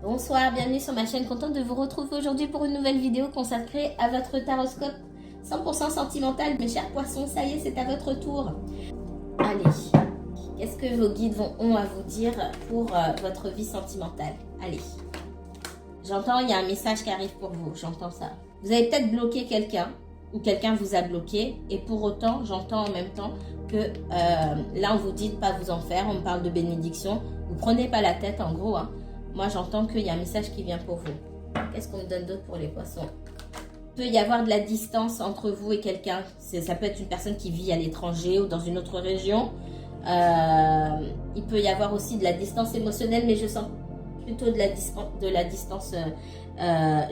Bonsoir, bienvenue sur ma chaîne, contente de vous retrouver aujourd'hui pour une nouvelle vidéo consacrée à votre taroscope 100% sentimental. Mes chers poissons, ça y est, c'est à votre tour. Allez, qu'est-ce que vos guides ont à vous dire pour votre vie sentimentale? Allez, j'entends, il y a un message qui arrive pour vous, j'entends ça. Vous avez peut-être bloqué quelqu'un, ou quelqu'un vous a bloqué, et pour autant, j'entends en même temps que là, on vous dit de ne pas vous en faire, on me parle de bénédiction, vous prenez pas la tête en gros, hein. Moi, j'entends qu'il y a un message qui vient pour vous. Qu'est-ce qu'on me donne d'autre pour les poissons? Il peut y avoir de la distance entre vous et quelqu'un. Ça peut être une personne qui vit à l'étranger ou dans une autre région. Il peut y avoir aussi de la distance émotionnelle, mais je sens plutôt de la distance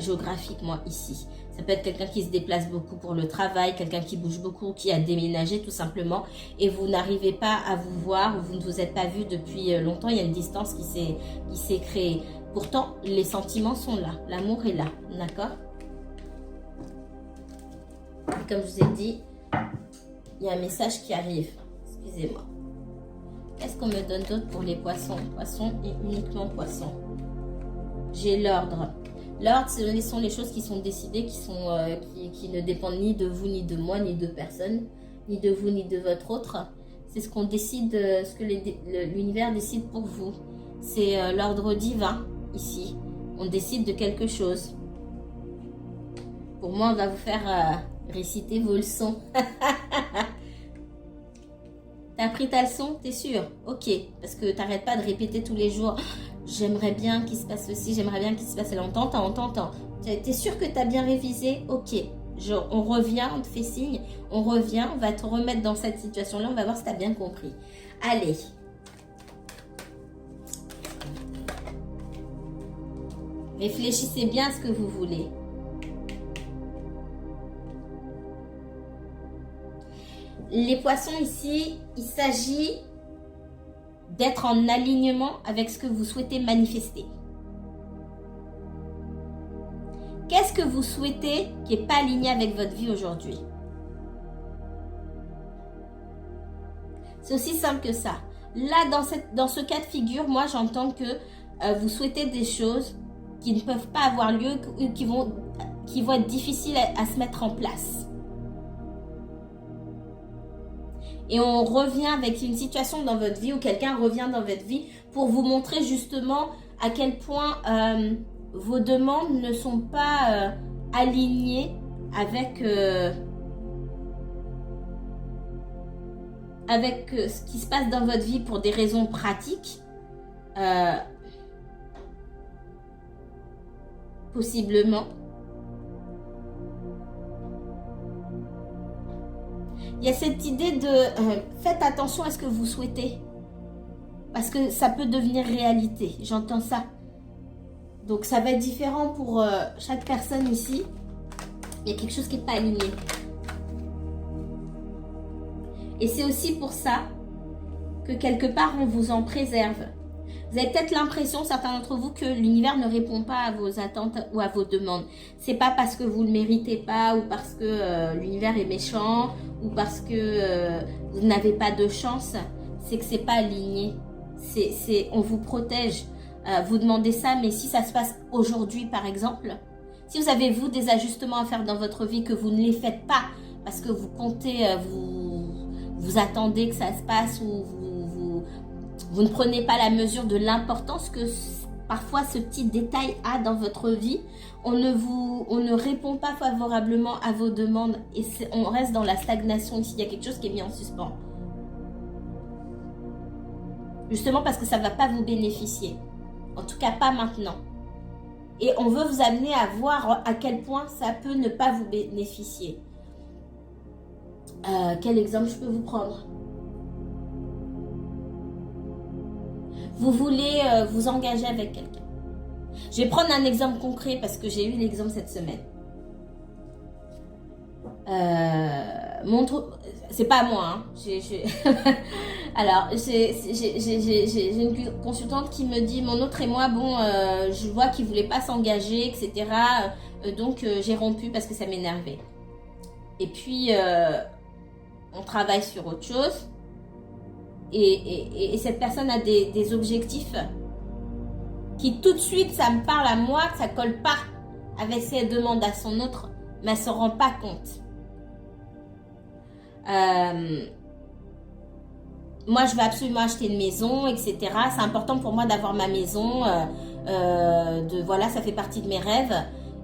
géographique, moi, ici. Ça peut être quelqu'un qui se déplace beaucoup pour le travail, quelqu'un qui bouge beaucoup, qui a déménagé tout simplement, et vous n'arrivez pas à vous voir, ou vous ne vous êtes pas vu depuis longtemps. Il y a une distance qui s'est créée. Pourtant, les sentiments sont là, l'amour est là, d'accord? Comme je vous ai dit, il y a un message qui arrive. Excusez-moi. Qu'est-ce qu'on me donne d'autre pour les poissons? Poissons et uniquement poissons. J'ai l'ordre. L'ordre, ce sont les choses qui sont décidées, qui ne dépendent ni de vous, ni de moi, ni de personne, ni de vous, ni de votre autre. C'est ce qu'on décide, ce que l'univers décide pour vous. C'est l'ordre divin, ici. On décide de quelque chose. Pour moi, on va vous faire réciter vos leçons. T'as appris ta leçon, t'es sûr? Ok, parce que t'arrêtes pas de répéter tous les jours. J'aimerais bien qu'il se passe ceci, j'aimerais bien qu'il se passe cela. On t'entend. T'es sûr que t'as bien révisé? Ok, on revient, on te fait signe, on revient, on va te remettre dans cette situation-là, on va voir si t'as bien compris. Allez. Réfléchissez bien à ce que vous voulez. Les poissons ici, il s'agit d'être en alignement avec ce que vous souhaitez manifester. Qu'est-ce que vous souhaitez qui n'est pas aligné avec votre vie aujourd'hui? C'est aussi simple que ça. Là, dans ce cas de figure, moi, j'entends que vous souhaitez des choses qui ne peuvent pas avoir lieu, qui vont être difficiles à se mettre en place. Et on revient avec une situation dans votre vie, ou quelqu'un revient dans votre vie pour vous montrer justement à quel point vos demandes ne sont pas alignées avec ce qui se passe dans votre vie pour des raisons pratiques. Possiblement. Il y a cette idée de faites attention à ce que vous souhaitez. Parce que ça peut devenir réalité. J'entends ça. Donc ça va être différent pour chaque personne ici. Il y a quelque chose qui n'est pas aligné. Et c'est aussi pour ça que quelque part on vous en préserve. Vous avez peut-être l'impression, certains d'entre vous, que l'univers ne répond pas à vos attentes ou à vos demandes. C'est pas parce que vous ne le méritez pas, ou parce que l'univers est méchant, ou parce que vous n'avez pas de chance. C'est que c'est pas aligné. On vous protège. Vous demandez ça, mais si ça se passe aujourd'hui, par exemple, si vous avez, vous, des ajustements à faire dans votre vie, que vous ne les faites pas, parce que vous comptez, vous attendez que ça se passe, ou vous ne prenez pas la mesure de l'importance que parfois ce petit détail a dans votre vie, on ne répond pas favorablement à vos demandes, et on reste dans la stagnation ici. Il y a quelque chose qui est mis en suspens. Justement parce que ça ne va pas vous bénéficier. En tout cas, pas maintenant. Et on veut vous amener à voir à quel point ça peut ne pas vous bénéficier. Quel exemple je peux vous prendre? Vous voulez vous engager avec quelqu'un. Je vais prendre un exemple concret parce que j'ai eu l'exemple cette semaine. C'est pas moi, hein. Alors, j'ai une consultante qui me dit, mon autre et moi, bon, je vois qu'il voulait pas s'engager, etc. Donc, j'ai rompu parce que ça m'énervait. Et puis, on travaille sur autre chose. Et cette personne a des objectifs qui tout de suite, ça me parle à moi, que ça colle pas avec ce qu'elle demande à son autre, mais elle se rend pas compte. Moi, je veux absolument acheter une maison, etc. C'est important pour moi d'avoir ma maison. Voilà, ça fait partie de mes rêves.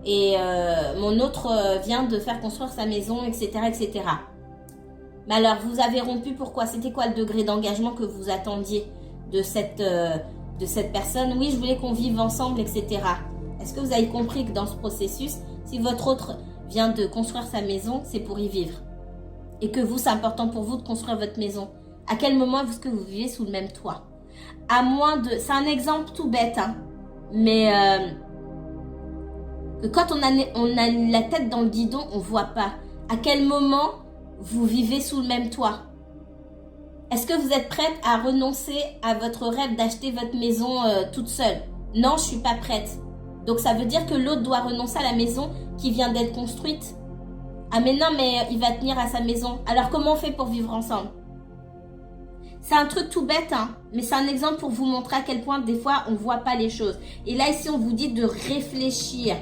Et mon autre vient de faire construire sa maison, etc., etc. Mais alors, vous avez rompu, pourquoi? C'était quoi le degré d'engagement que vous attendiez de cette personne? Oui, je voulais qu'on vive ensemble, etc. Est-ce que vous avez compris que dans ce processus, si votre autre vient de construire sa maison, c'est pour y vivre? Et que vous, c'est important pour vous de construire votre maison. À quel moment est-ce que vous vivez sous le même toit? À moins de... C'est un exemple tout bête, hein. Mais que quand on a la tête dans le guidon, on ne voit pas. À quel moment vous vivez sous le même toit? Est-ce que vous êtes prête à renoncer à votre rêve d'acheter votre maison toute seule? Non, je ne suis pas prête. Donc ça veut dire que l'autre doit renoncer à la maison qui vient d'être construite. Ah mais non, mais il va tenir à sa maison. Alors comment on fait pour vivre ensemble? C'est un truc tout bête, hein, mais c'est un exemple pour vous montrer à quel point des fois on ne voit pas les choses. Et là ici on vous dit de réfléchir.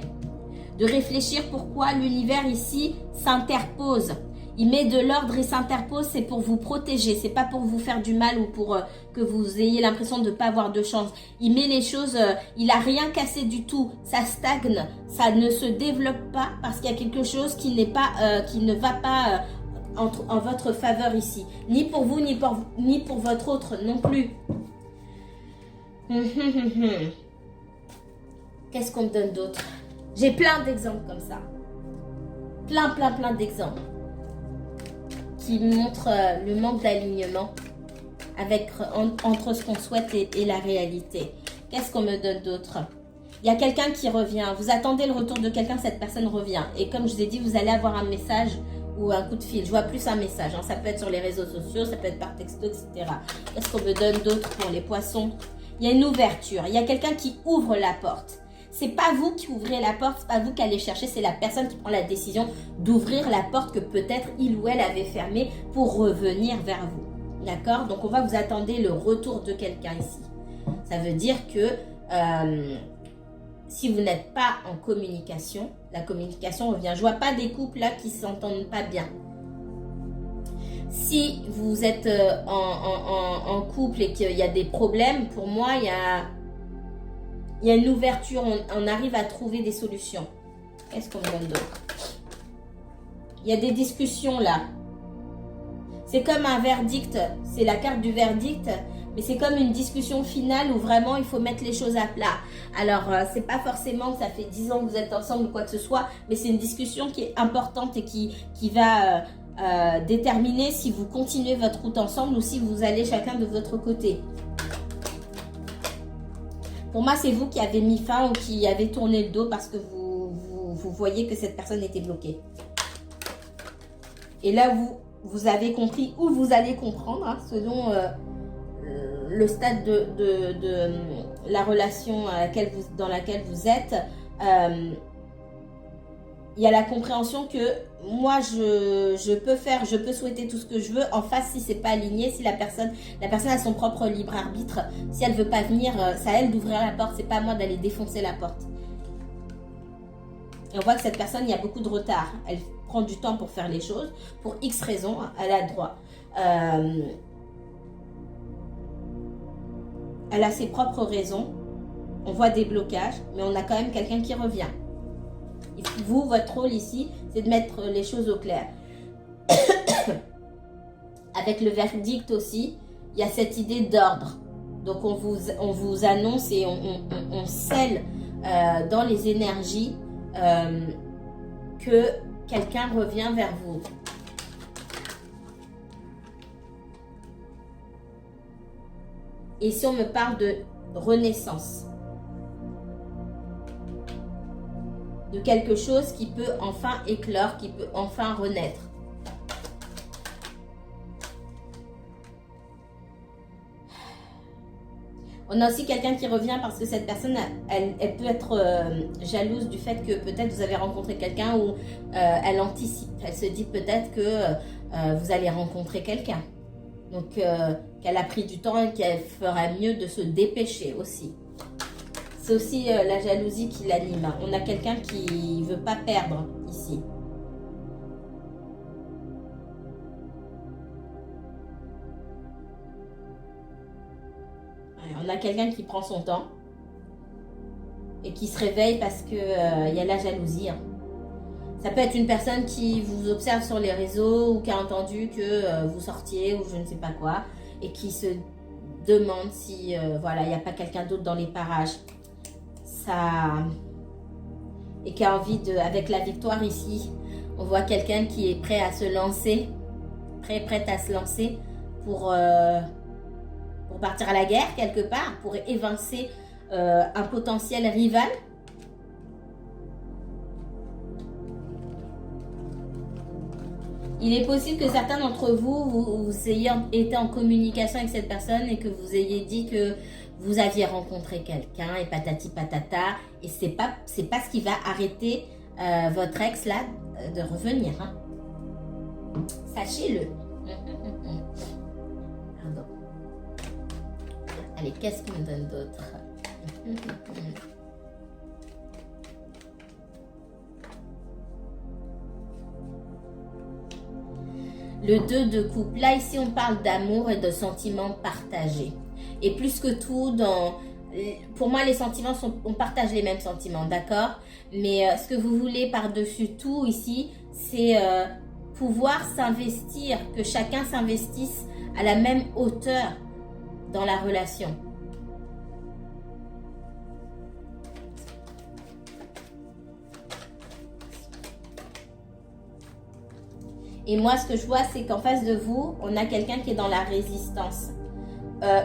De réfléchir pourquoi l'univers ici s'interpose. Il met de l'ordre et s'interpose, c'est pour vous protéger, c'est pas pour vous faire du mal ou pour que vous ayez l'impression de ne pas avoir de chance. Il met les choses, il a rien cassé du tout, ça stagne, ça ne se développe pas parce qu'il y a quelque chose qui n'est pas, qui ne va pas en votre faveur ici, ni pour vous ni pour votre autre non plus. Qu'est-ce qu'on me donne d'autre? J'ai plein d'exemples comme ça, plein d'exemples qui montre le manque d'alignement entre ce qu'on souhaite et la réalité. Qu'est-ce qu'on me donne d'autre? Il y a quelqu'un qui revient. Vous attendez le retour de quelqu'un, cette personne revient. Et comme je vous ai dit, vous allez avoir un message ou un coup de fil. Je vois plus un message. Hein. Ça peut être sur les réseaux sociaux, ça peut être par texto, etc. Qu'est-ce qu'on me donne d'autre pour les poissons? Il y a une ouverture. Il y a quelqu'un qui ouvre la porte. C'est pas vous qui ouvrez la porte, c'est pas vous qui allez chercher, c'est la personne qui prend la décision d'ouvrir la porte que peut-être il ou elle avait fermée pour revenir vers vous. D'accord? Donc on va vous attendre le retour de quelqu'un ici. Ça veut dire que si vous n'êtes pas en communication, la communication revient. Je vois pas des couples là qui s'entendent pas bien. Si vous êtes en couple et qu'il y a des problèmes, pour moi il y a une ouverture, on arrive à trouver des solutions. Qu'est-ce qu'on me donne d'autre? Il y a des discussions là. C'est comme un verdict, c'est la carte du verdict, mais c'est comme une discussion finale où vraiment il faut mettre les choses à plat. Alors, c'est pas forcément que ça fait 10 ans que vous êtes ensemble ou quoi que ce soit, mais c'est une discussion qui est importante et qui va déterminer si vous continuez votre route ensemble ou si vous allez chacun de votre côté. Pour moi, c'est vous qui avez mis fin ou qui avez tourné le dos parce que vous voyez que cette personne était bloquée. Et là, vous avez compris ou vous allez comprendre, hein, selon le stade de la relation dans laquelle vous êtes. Il y a la compréhension que moi, je peux souhaiter tout ce que je veux. En face, si c'est pas aligné, si la personne a son propre libre arbitre, si elle veut pas venir, c'est à elle d'ouvrir la porte, c'est pas à moi d'aller défoncer la porte. Et on voit que cette personne, il y a beaucoup de retard. Elle prend du temps pour faire les choses, pour X raisons, elle a le droit. Elle a ses propres raisons. On voit des blocages, mais on a quand même quelqu'un qui revient. Et vous, votre rôle ici, c'est de mettre les choses au clair. Avec le verdict aussi, il y a cette idée d'ordre. Donc on vous annonce et on scelle dans les énergies que quelqu'un revient vers vous. Et si on me parle de renaissance, de quelque chose qui peut enfin éclore, qui peut enfin renaître. On a aussi quelqu'un qui revient parce que cette personne, elle peut être jalouse du fait que peut-être vous avez rencontré quelqu'un ou elle anticipe. Elle se dit peut-être que vous allez rencontrer quelqu'un. Donc, qu'elle a pris du temps et qu'elle ferait mieux de se dépêcher aussi. C'est aussi la jalousie qui l'anime. On a quelqu'un qui ne veut pas perdre ici. On a quelqu'un qui prend son temps et qui se réveille parce qu'il y a la jalousie. Ça peut être une personne qui vous observe sur les réseaux ou qui a entendu que vous sortiez ou je ne sais pas quoi et qui se demande si voilà, il n'y a pas quelqu'un d'autre dans les parages. Ça... Et qui a envie de... Avec la victoire ici, on voit quelqu'un qui est prêt à se lancer, prête à se lancer pour partir à la guerre quelque part, pour évincer un potentiel rival. Il est possible que certains d'entre vous, vous ayez été en communication avec cette personne et que vous ayez dit que vous aviez rencontré quelqu'un et patati patata. Et c'est pas ce qui va arrêter votre ex là de revenir. Hein. Sachez-le. Pardon. Allez, qu'est-ce qu'on me donne d'autre? Le 2 de coupe. Là, ici, on parle d'amour et de sentiments partagés. Et plus que tout, pour moi, les sentiments, on partage les mêmes sentiments, d'accord? Mais ce que vous voulez par-dessus tout ici, c'est pouvoir s'investir, que chacun s'investisse à la même hauteur dans la relation. Et moi, ce que je vois, c'est qu'en face de vous, on a quelqu'un qui est dans la résistance.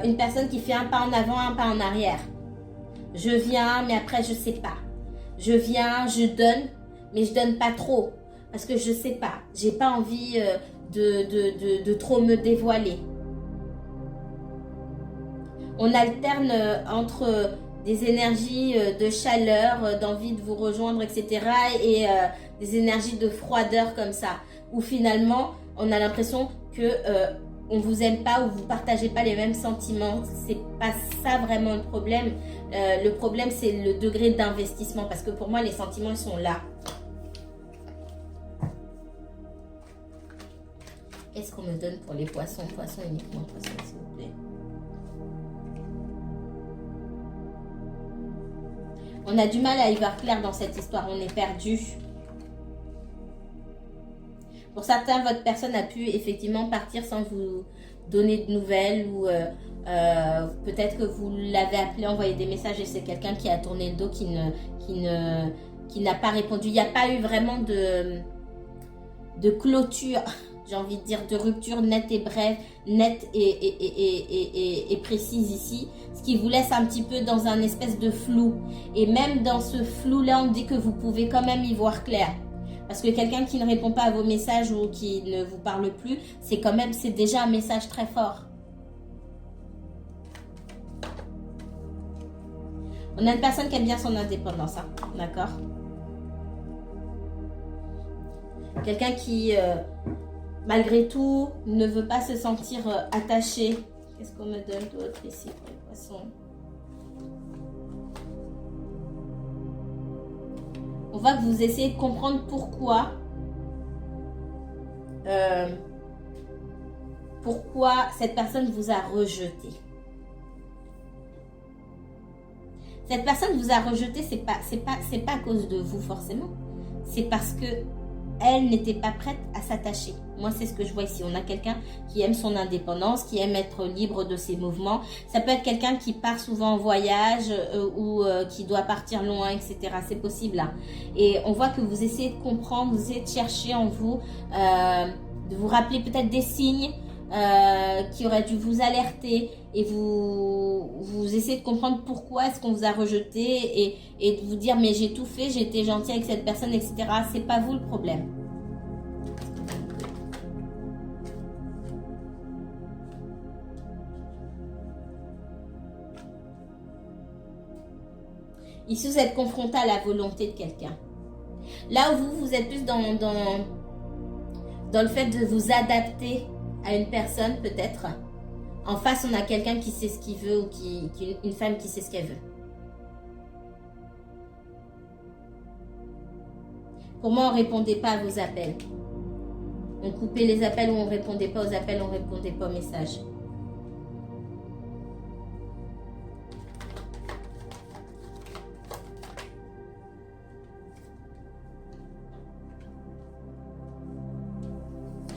Une personne qui fait un pas en avant, un pas en arrière. Je viens, mais après, je sais pas. Je viens, je donne, mais je donne pas trop. Parce que je sais pas. J'ai pas envie de trop me dévoiler. On alterne entre des énergies de chaleur, d'envie de vous rejoindre, etc. et des énergies de froideur comme ça. Où finalement, on a l'impression que on vous aime pas ou vous partagez pas les mêmes sentiments. C'est pas ça vraiment le problème. Le problème, c'est le degré d'investissement. Parce que pour moi, les sentiments, ils sont là. Qu'est-ce qu'on me donne pour les poissons? Poissons uniquement, poissons, s'il vous plaît. On a du mal à y voir clair dans cette histoire. On est perdu. Pour certains, votre personne a pu effectivement partir sans vous donner de nouvelles ou peut-être que vous l'avez appelé, envoyé des messages et c'est quelqu'un qui a tourné le dos, qui n'a pas répondu. Il n'y a pas eu vraiment de clôture, j'ai envie de dire, de rupture nette et brève, nette et précise ici. Ce qui vous laisse un petit peu dans un espèce de flou. Et même dans ce flou-là, on dit que vous pouvez quand même y voir clair. Parce que quelqu'un qui ne répond pas à vos messages ou qui ne vous parle plus, c'est déjà un message très fort. On a une personne qui aime bien son indépendance, hein, d'accord? Quelqu'un qui, malgré tout, ne veut pas se sentir attaché. Qu'est-ce qu'on me donne d'autre ici pour les poissons? On voit que vous essayez de comprendre pourquoi cette personne vous a rejeté. Cette personne vous a rejeté, c'est pas à cause de vous forcément. C'est parce que elle n'était pas prête à s'attacher. Moi, c'est ce que je vois ici. On a quelqu'un qui aime son indépendance, qui aime être libre de ses mouvements. Ça peut être quelqu'un qui part souvent en voyage ou qui doit partir loin, etc. C'est possible là. Et on voit que vous essayez de comprendre, vous essayez de chercher en vous, de vous rappeler peut-être des signes qui auraient dû vous alerter. Et vous essayez de comprendre pourquoi est-ce qu'on vous a rejeté et de vous dire mais j'ai tout fait, j'ai été gentil avec cette personne, etc. C'est pas vous le problème. Ici, vous êtes confronté à la volonté de quelqu'un. Là où vous êtes plus dans le fait de vous adapter à une personne, peut-être. En face, on a quelqu'un qui sait ce qu'il veut ou une femme qui sait ce qu'elle veut. Pour moi, on ne répondait pas à vos appels. On coupait les appels ou on ne répondait pas aux appels, on ne répondait pas aux messages.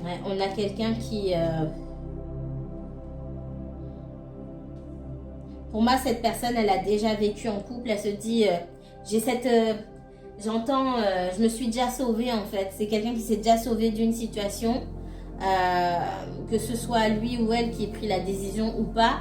Ouais, on a quelqu'un qui... Pour moi, cette personne, elle a déjà vécu en couple. Elle se dit, j'ai cette... J'entends, je me suis déjà sauvée en fait. C'est quelqu'un qui s'est déjà sauvé d'une situation. Que ce soit lui ou elle qui ait pris la décision ou pas.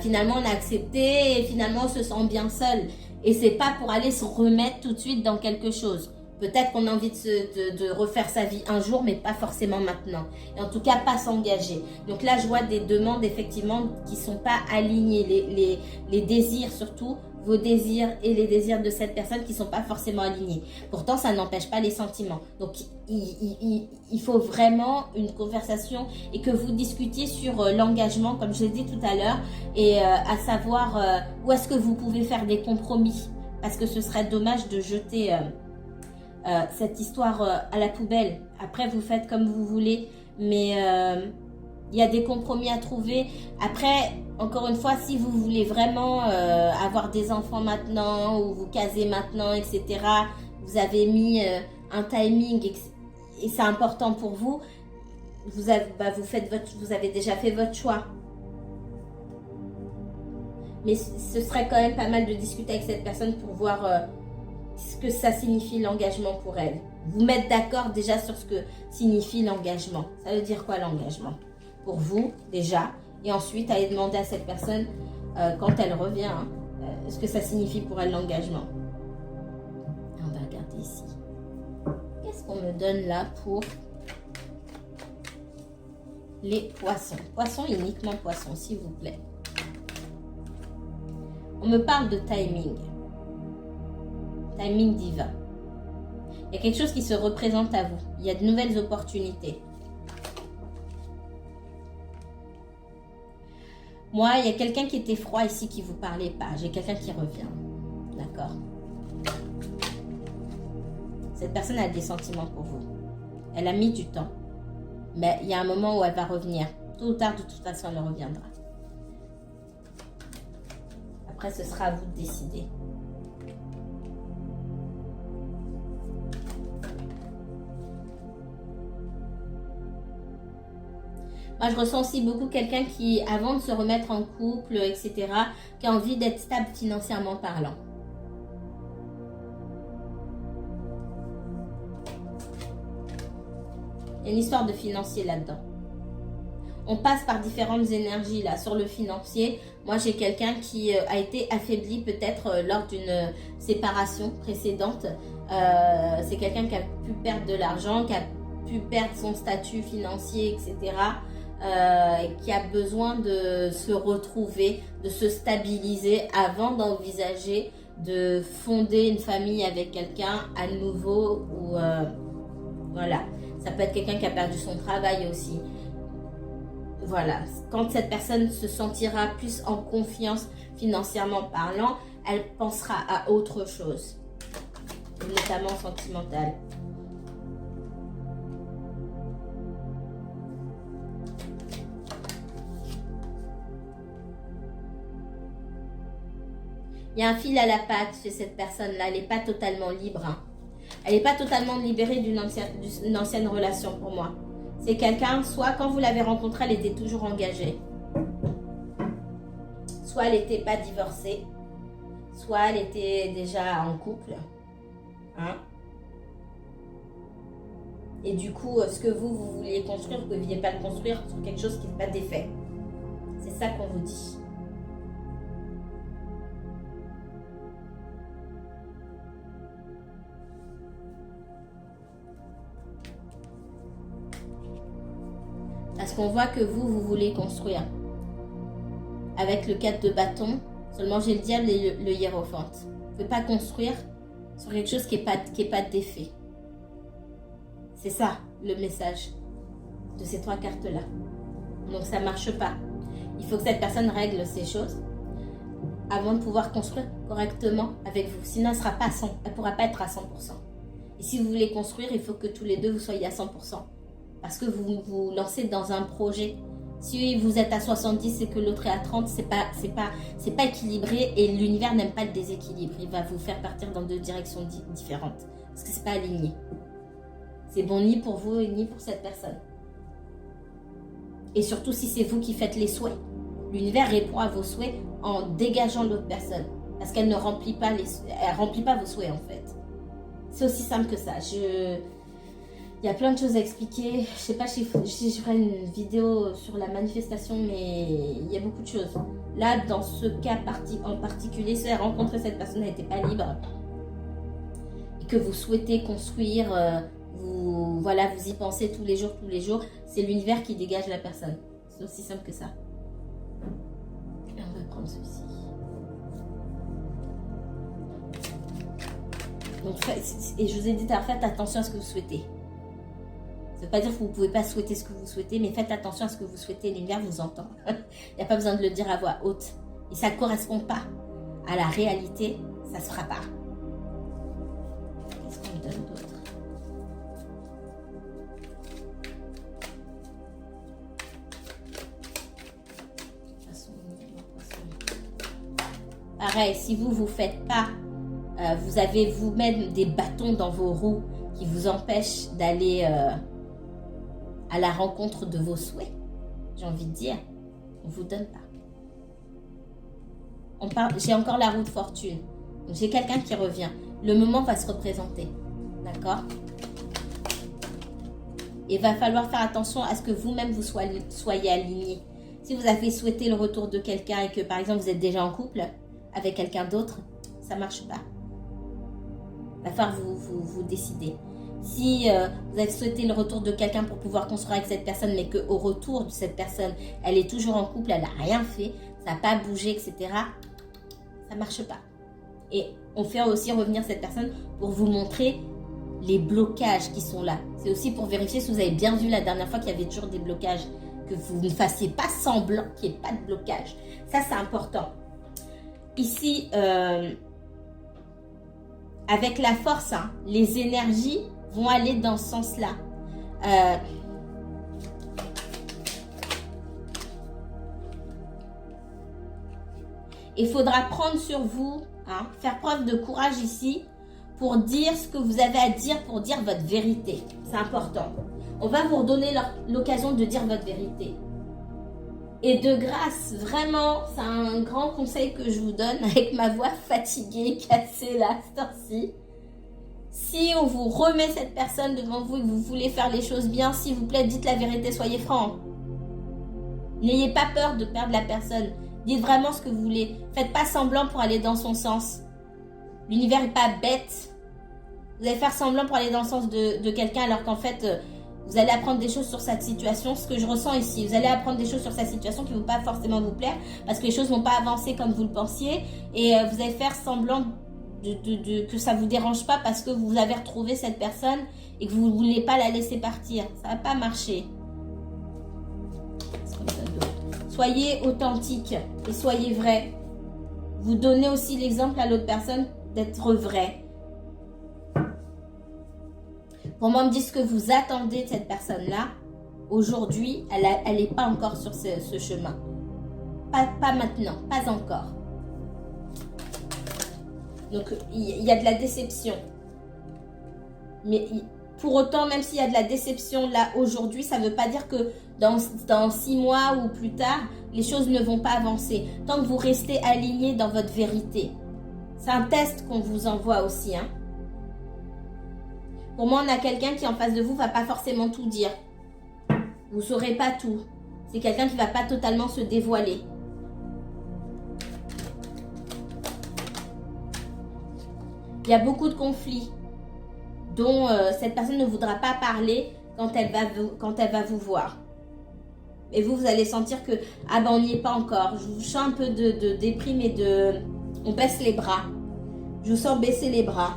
Finalement, on a accepté et finalement, on se sent bien seul. Et c'est pas pour aller se remettre tout de suite dans quelque chose. Peut-être qu'on a envie de refaire sa vie un jour, mais pas forcément maintenant. Et en tout cas, pas s'engager. Donc là, je vois des demandes, effectivement, qui ne sont pas alignées. Les désirs, surtout, vos désirs et les désirs de cette personne qui ne sont pas forcément alignés. Pourtant, ça n'empêche pas les sentiments. Donc, il faut vraiment une conversation et que vous discutiez sur l'engagement, comme je l'ai dit tout à l'heure, et à savoir où est-ce que vous pouvez faire des compromis. Parce que ce serait dommage de jeter... cette histoire à la poubelle. Après, vous faites comme vous voulez, mais il y a des compromis à trouver. Après, encore une fois, si vous voulez vraiment avoir des enfants maintenant ou vous caser maintenant, etc., vous avez mis un timing et c'est important pour vous, vous avez déjà fait votre choix. Mais ce serait quand même pas mal de discuter avec cette personne pour voir... ce que ça signifie l'engagement pour elle. Vous mettre d'accord déjà sur ce que signifie l'engagement. Ça veut dire quoi l'engagement? Pour vous déjà. Et ensuite, aller demander à cette personne, quand elle revient, ce que ça signifie pour elle l'engagement. On va regarder ici. Qu'est-ce qu'on me donne là pour les poissons? Poissons, uniquement poissons, s'il vous plaît. On me parle de timing. Timing divin. Il y a quelque chose qui se représente à vous. Il y a de nouvelles opportunités. Moi, il y a quelqu'un qui était froid ici qui ne vous parlait pas. J'ai quelqu'un qui revient. D'accord? Cette personne a des sentiments pour vous. Elle a mis du temps. Mais il y a un moment où elle va revenir. Tôt ou tard, de toute façon, elle reviendra. Après, ce sera à vous de décider. Moi, je ressens aussi beaucoup quelqu'un qui, avant de se remettre en couple, etc., qui a envie d'être stable financièrement parlant. Il y a une histoire de financier là-dedans. On passe par différentes énergies là sur le financier. Moi, j'ai quelqu'un qui a été affaibli peut-être lors d'une séparation précédente. C'est quelqu'un qui a pu perdre de l'argent, qui a pu perdre son statut financier, etc., qui a besoin de se retrouver, de se stabiliser avant d'envisager de fonder une famille avec quelqu'un à nouveau. Ou voilà, ça peut être quelqu'un qui a perdu son travail aussi. Voilà, quand cette personne se sentira plus en confiance financièrement parlant, elle pensera à autre chose, notamment sentimentale. Il y a un fil à la patte chez cette personne-là. Elle n'est pas totalement libre. Hein. Elle n'est pas totalement libérée d'une ancienne relation pour moi. C'est quelqu'un, soit quand vous l'avez rencontrée, elle était toujours engagée. Soit elle n'était pas divorcée. Soit elle était déjà en couple. Hein? Et du coup, ce que vous vouliez construire, vous ne pouviez pas le construire sur quelque chose qui n'est pas défait. C'est ça qu'on vous dit. Parce qu'on voit que vous voulez construire. Avec le 4 de bâton, seulement j'ai le diable et le hiérophante. Vous ne pouvez pas construire sur quelque chose qui n'est pas défait. C'est ça le message de ces trois cartes-là. Donc ça ne marche pas. Il faut que cette personne règle ces choses avant de pouvoir construire correctement avec vous. Sinon, elle ne pourra pas être à 100%. Et si vous voulez construire, il faut que tous les deux vous soyez à 100%. Parce que vous vous lancez dans un projet. Si vous êtes à 70 et que l'autre est à 30, c'est pas équilibré et l'univers n'aime pas le déséquilibre. Il va vous faire partir dans deux directions différentes. Parce que c'est pas aligné. C'est bon ni pour vous ni pour cette personne. Et surtout si c'est vous qui faites les souhaits. L'univers répond à vos souhaits en dégageant l'autre personne. Parce qu'elle ne remplit pas vos souhaits en fait. C'est aussi simple que ça. Il y a plein de choses à expliquer. Je sais pas si je ferai une vidéo sur la manifestation, mais il y a beaucoup de choses. Là, dans ce cas en particulier, si rencontrer cette personne n'était pas libre et que vous souhaitez construire, vous y pensez tous les jours, c'est l'univers qui dégage la personne. C'est aussi simple que ça. Et on va prendre ceci. Donc, et je vous ai dit, faites attention à ce que vous souhaitez. Ça ne veut pas dire que vous ne pouvez pas souhaiter ce que vous souhaitez, mais faites attention à ce que vous souhaitez. L'univers vous entend. Il n'y a pas besoin de le dire à voix haute. Et ça ne correspond pas à la réalité, ça ne se fera pas. Qu'est-ce qu'on me donne d'autre? Pareil, si vous ne faites pas, vous avez vous-même des bâtons dans vos roues qui vous empêchent d'aller à la rencontre de vos souhaits, j'ai envie de dire, on ne vous donne pas. J'ai encore la roue de fortune. Donc j'ai quelqu'un qui revient. Le moment va se représenter. D'accord? Il va falloir faire attention à ce que vous-même vous soyez alignés. Si vous avez souhaité le retour de quelqu'un et que par exemple vous êtes déjà en couple avec quelqu'un d'autre, ça ne marche pas. Il va falloir vous décider. Si vous avez souhaité le retour de quelqu'un pour pouvoir construire avec cette personne, mais qu'au retour de cette personne, elle est toujours en couple, elle n'a rien fait, ça n'a pas bougé, etc., ça ne marche pas. Et on fait aussi revenir cette personne pour vous montrer les blocages qui sont là. C'est aussi pour vérifier si vous avez bien vu la dernière fois qu'il y avait toujours des blocages, que vous ne fassiez pas semblant qu'il n'y ait pas de blocage. Ça, c'est important. Ici, avec la force, hein, les énergies vont aller dans ce sens-là. Il faudra prendre sur vous, hein, faire preuve de courage ici pour dire ce que vous avez à dire, pour dire votre vérité. C'est important. On va vous redonner l'occasion de dire votre vérité. Et de grâce, vraiment, c'est un grand conseil que je vous donne avec ma voix fatiguée, cassée là, cette heure-ci. Si on vous remet cette personne devant vous et que vous voulez faire les choses bien, s'il vous plaît, dites la vérité, soyez francs. N'ayez pas peur de perdre la personne. Dites vraiment ce que vous voulez. Faites pas semblant pour aller dans son sens. L'univers n'est pas bête. Vous allez faire semblant pour aller dans le sens de quelqu'un alors qu'en fait, vous allez apprendre des choses sur cette situation. Ce que je ressens ici, vous allez apprendre des choses sur sa situation qui ne vont pas forcément vous plaire parce que les choses ne vont pas avancer comme vous le pensiez. Et vous allez faire semblant que ça ne vous dérange pas parce que vous avez retrouvé cette personne et que vous ne voulez pas la laisser partir. Ça ne va pas marcher. Soyez authentique et soyez vrai. Vous donnez aussi l'exemple à l'autre personne d'être vrai. Pour moi, on me dit ce que vous attendez de cette personne-là. Aujourd'hui, elle n'est pas encore sur ce chemin. Pas maintenant, pas encore. Donc, il y a de la déception. Mais pour autant, même s'il y a de la déception là aujourd'hui, ça ne veut pas dire que dans 6 mois ou plus tard, les choses ne vont pas avancer. Tant que vous restez aligné dans votre vérité. C'est un test qu'on vous envoie aussi. Hein. Pour moi, on a quelqu'un qui en face de vous ne va pas forcément tout dire. Vous ne saurez pas tout. C'est quelqu'un qui ne va pas totalement se dévoiler. Il y a beaucoup de conflits dont cette personne ne voudra pas parler quand elle va vous voir. Et vous allez sentir que, ah ben on n'y est pas encore. Je vous sens un peu de déprime et on baisse les bras. Je vous sens baisser les bras.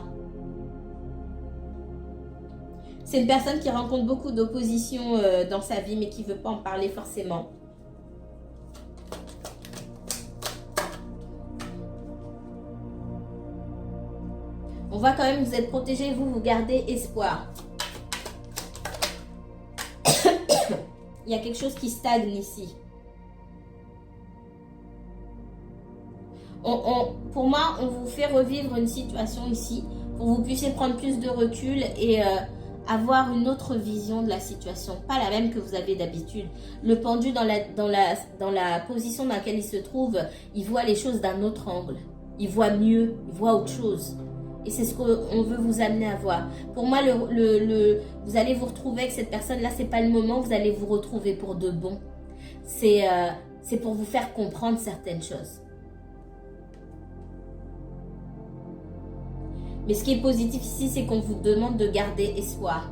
C'est une personne qui rencontre beaucoup d'opposition dans sa vie, mais qui ne veut pas en parler forcément. On voit quand même que vous êtes protégé, vous gardez espoir. Il y a quelque chose qui stagne ici. Pour moi, on vous fait revivre une situation ici pour que vous puissiez prendre plus de recul et avoir une autre vision de la situation. Pas la même que vous avez d'habitude. Le pendu dans la position dans laquelle il se trouve, il voit les choses d'un autre angle. Il voit mieux, il voit autre chose. Et c'est ce qu'on veut vous amener à voir. Pour moi, vous allez vous retrouver avec cette personne-là, c'est pas le moment, vous allez vous retrouver pour de bon. C'est pour vous faire comprendre certaines choses. Mais ce qui est positif ici, c'est qu'on vous demande de garder espoir.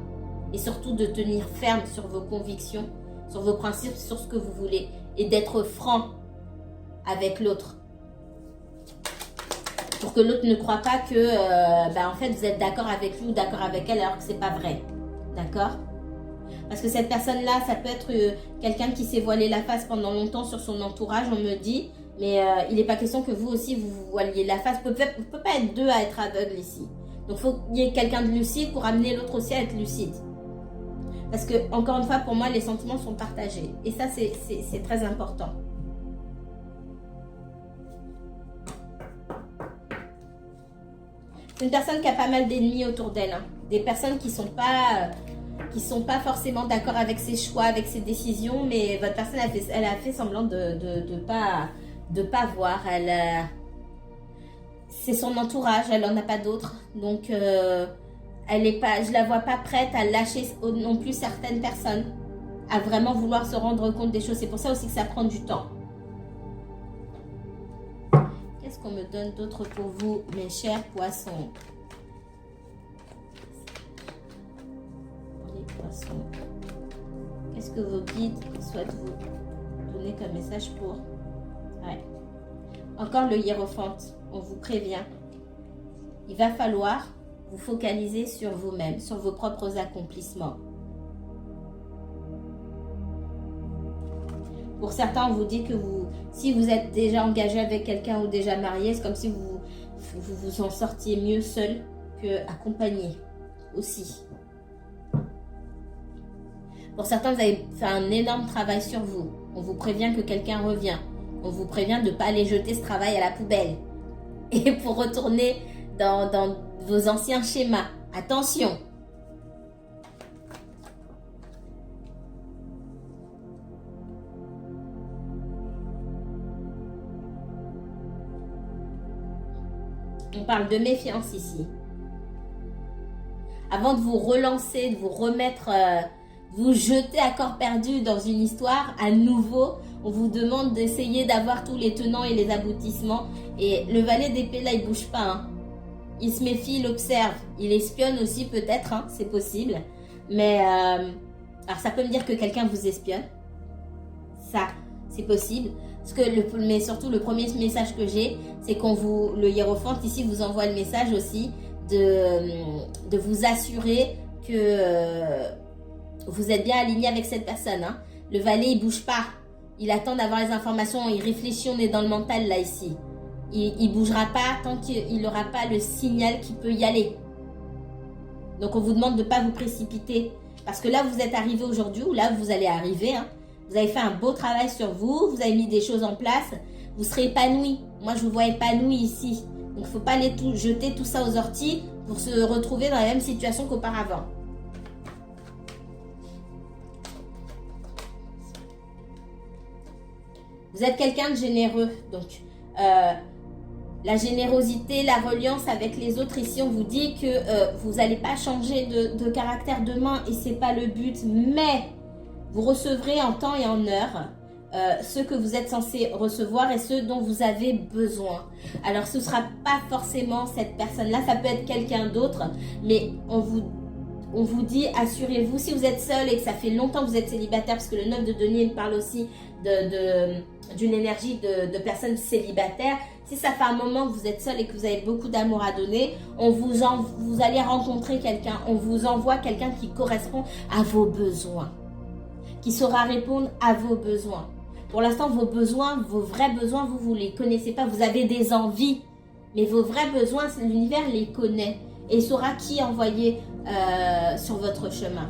Et surtout de tenir ferme sur vos convictions, sur vos principes, sur ce que vous voulez. Et d'être franc avec l'autre. Pour que l'autre ne croie pas que en fait vous êtes d'accord avec lui ou d'accord avec elle alors que c'est pas vrai. D'accord? Parce que cette personne-là, ça peut être quelqu'un qui s'est voilé la face pendant longtemps sur son entourage, on me dit. Mais il n'est pas question que vous aussi vous voiliez la face. On ne peut pas être deux à être aveugle ici. Donc il faut qu'il y ait quelqu'un de lucide pour amener l'autre aussi à être lucide. Parce que, encore une fois, pour moi, les sentiments sont partagés. Et ça, c'est très important. C'est une personne qui a pas mal d'ennemis autour d'elle. Hein. Des personnes qui sont pas forcément d'accord avec ses choix, avec ses décisions. Mais votre personne, elle a fait semblant de pas voir. C'est son entourage, elle n'en a pas d'autres. Donc, je la vois pas prête à lâcher non plus certaines personnes, à vraiment vouloir se rendre compte des choses. C'est pour ça aussi que ça prend du temps. Qu'est-ce qu'on me donne d'autre pour vous, mes chers poissons? Les poissons. Qu'est-ce que vos guides souhaitent vous donner comme message pour... Ouais. Encore le hiérophante, on vous prévient. Il va falloir vous focaliser sur vous-même, sur vos propres accomplissements. Pour certains, on vous dit que si vous êtes déjà engagé avec quelqu'un ou déjà marié, c'est comme si vous en sortiez mieux seul qu'accompagné aussi. Pour certains, vous avez fait un énorme travail sur vous. On vous prévient que quelqu'un revient. On vous prévient de ne pas aller jeter ce travail à la poubelle. Et pour retourner dans vos anciens schémas. Attention! On parle de méfiance ici. Avant de vous relancer, de vous remettre, vous jeter à corps perdu dans une histoire, à nouveau, on vous demande d'essayer d'avoir tous les tenants et les aboutissements. Et le valet d'épée, là, il bouge pas. Hein. Il se méfie, il observe. Il espionne aussi peut-être, hein, c'est possible. Mais, alors ça peut me dire que quelqu'un vous espionne. Ça, c'est possible. Mais surtout, le premier message que j'ai, c'est le hiérophante ici vous envoie le message aussi de vous assurer que vous êtes bien aligné avec cette personne. Hein. Le valet, il bouge pas. Il attend d'avoir les informations. Il réfléchit, on est dans le mental là ici. Il bougera pas tant qu'il n'aura pas le signal qu'il peut y aller. Donc on vous demande de ne pas vous précipiter. Parce que là, vous êtes arrivé aujourd'hui, ou là, vous allez arriver. Hein. Vous avez fait un beau travail sur vous. Vous avez mis des choses en place. Vous serez épanoui. Moi, je vous vois épanoui ici. Donc, il ne faut pas jeter tout ça aux orties pour se retrouver dans la même situation qu'auparavant. Vous êtes quelqu'un de généreux. Donc, la générosité, la reliance avec les autres, ici, on vous dit que vous n'allez pas changer de caractère demain et ce n'est pas le but. Mais vous recevrez en temps et en heure ce que vous êtes censé recevoir et ce dont vous avez besoin. Alors, ce ne sera pas forcément cette personne-là, ça peut être quelqu'un d'autre, mais on vous dit, assurez-vous, si vous êtes seul et que ça fait longtemps que vous êtes célibataire, parce que le 9 de denier parle aussi d'une énergie de personnes célibataires. Si ça fait un moment que vous êtes seul et que vous avez beaucoup d'amour à donner, vous allez rencontrer quelqu'un, on vous envoie quelqu'un qui correspond à vos besoins, qui saura répondre à vos besoins. Pour l'instant, vos besoins, vos vrais besoins, vous ne les connaissez pas. Vous avez des envies, mais vos vrais besoins, l'univers les connaît. et il saura qui envoyer sur votre chemin.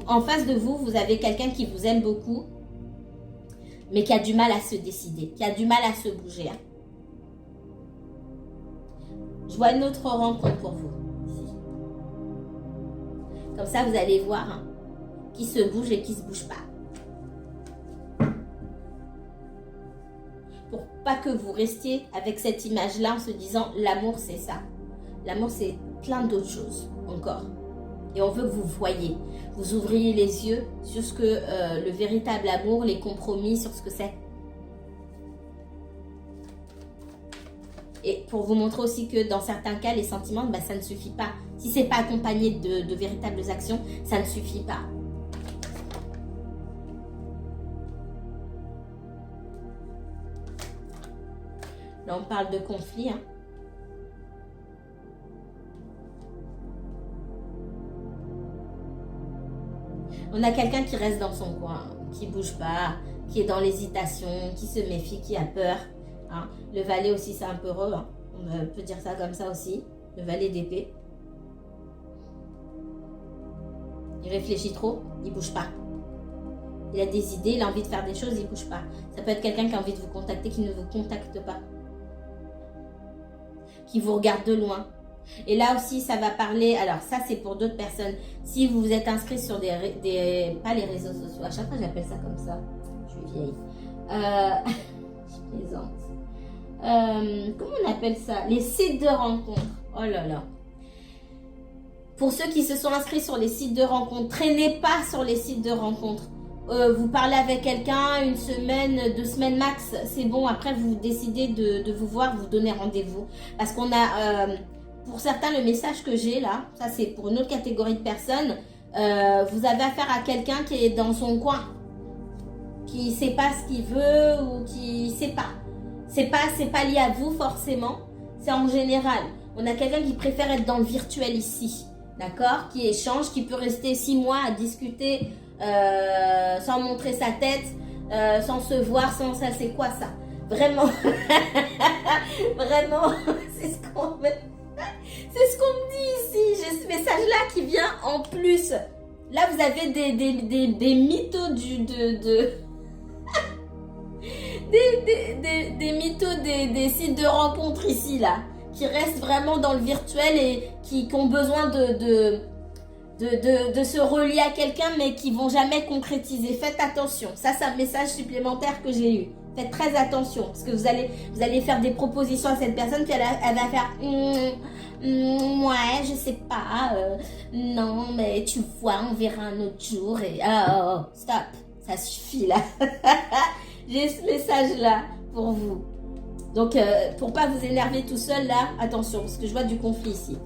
En face de vous, vous avez quelqu'un qui vous aime beaucoup, mais qui a du mal à se décider, qui a du mal à se bouger. Je vois une autre rencontre pour vous. Ici. Comme ça, vous allez voir qui se bouge et qui ne se bouge pas. Pour pas que vous restiez avec cette image-là en se disant l'amour c'est ça. L'amour c'est plein d'autres choses encore. Et on veut que vous voyez, vous ouvriez les yeux sur ce que le véritable amour, les compromis, sur ce que c'est. Et pour vous montrer aussi que dans certains cas, les sentiments, ça ne suffit pas. Si ce n'est pas accompagné de véritables actions, ça ne suffit pas. Là, on parle de conflit. On a quelqu'un qui reste dans son coin, qui ne bouge pas, qui est dans l'hésitation, qui se méfie, qui a peur. Le valet aussi, c'est un peu heureux. On peut dire ça comme ça aussi. Le valet d'épée. Il réfléchit trop, il ne bouge pas. Il a des idées, il a envie de faire des choses, il ne bouge pas. Ça peut être quelqu'un qui a envie de vous contacter, qui ne vous contacte pas. Qui vous regarde de loin. Et là aussi, ça va parler... Alors, ça, c'est pour d'autres personnes. Si vous vous êtes inscrit sur pas les réseaux sociaux. À chaque fois, j'appelle ça comme ça. Je suis vieille. Je plaisante. Comment on appelle ça? Les sites de rencontres. Oh là là. Pour ceux qui se sont inscrits sur les sites de rencontres, traînez pas sur les sites de rencontres. Vous parlez avec quelqu'un, 1 semaine, 2 semaines max, c'est bon. Après, vous décidez de vous voir, vous donner rendez-vous. Parce qu'on a, pour certains, le message que j'ai là, ça c'est pour une autre catégorie de personnes, vous avez affaire à quelqu'un qui est dans son coin, qui ne sait pas ce qu'il veut ou qui ne sait pas. C'est pas lié à vous forcément, c'est en général. On a quelqu'un qui préfère être dans le virtuel ici, d'accord? Qui échange, qui peut rester 6 mois à discuter sans montrer sa tête, sans se voir, sans ça, c'est quoi ça? Vraiment, vraiment, c'est ce qu'on me dit ici. J'ai ce message-là qui vient en plus. Là, vous avez des mythos des mythos des sites de rencontres ici, là, qui restent vraiment dans le virtuel et qui ont besoin de se relier à quelqu'un, mais qui vont jamais concrétiser. Faites attention. Ça, c'est un message supplémentaire que j'ai eu. Faites très attention, parce que vous allez faire des propositions à cette personne, puis elle va faire ouais, je sais pas, non, mais tu vois, on verra un autre jour. Et stop, ça suffit là. J'ai ce message-là pour vous. Donc, pour pas vous énerver tout seul, là, attention, parce que je vois du conflit ici.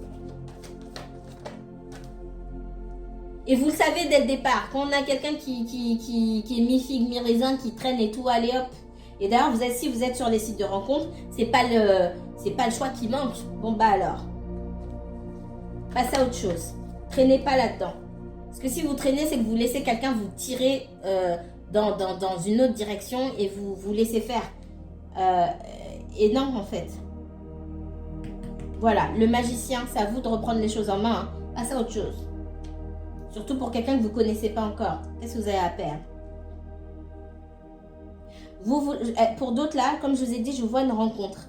Et vous le savez dès le départ, quand on a quelqu'un qui est mi-figue, mi-raisin, qui traîne et tout, allez hop. Et d'ailleurs, si vous êtes sur les sites de rencontres, c'est pas le choix qui manque. Bon bah alors, passez à autre chose. Traînez pas là-dedans. Parce que si vous traînez, c'est que vous laissez quelqu'un vous tirer dans une autre direction et vous laissez faire. Et non, en fait. Voilà, le magicien, c'est à vous de reprendre les choses en main. Passez à autre chose. Surtout pour quelqu'un que vous ne connaissez pas encore. Qu'est-ce que vous avez à perdre? Pour d'autres là, comme je vous ai dit, je vous vois une rencontre.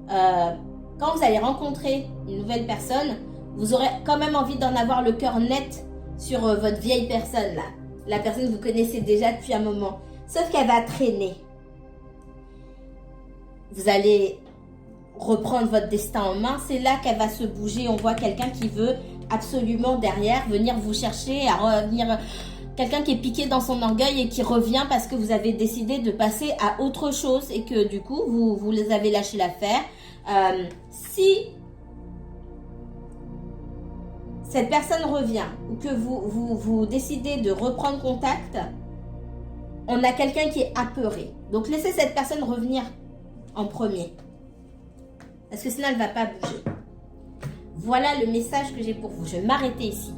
Quand vous allez rencontrer une nouvelle personne, vous aurez quand même envie d'en avoir le cœur net sur votre vieille personne là. La personne que vous connaissez déjà depuis un moment. Sauf qu'elle va traîner. Vous allez reprendre votre destin en main. C'est là qu'elle va se bouger. On voit quelqu'un qui veut absolument derrière venir vous chercher, à revenir... Quelqu'un qui est piqué dans son orgueil et qui revient parce que vous avez décidé de passer à autre chose et que du coup, vous les avez lâché l'affaire. Si cette personne revient ou que vous décidez de reprendre contact, on a quelqu'un qui est apeuré. Donc, laissez cette personne revenir en premier. Parce que sinon, elle ne va pas bouger. Voilà le message que j'ai pour vous. Je vais m'arrêter ici.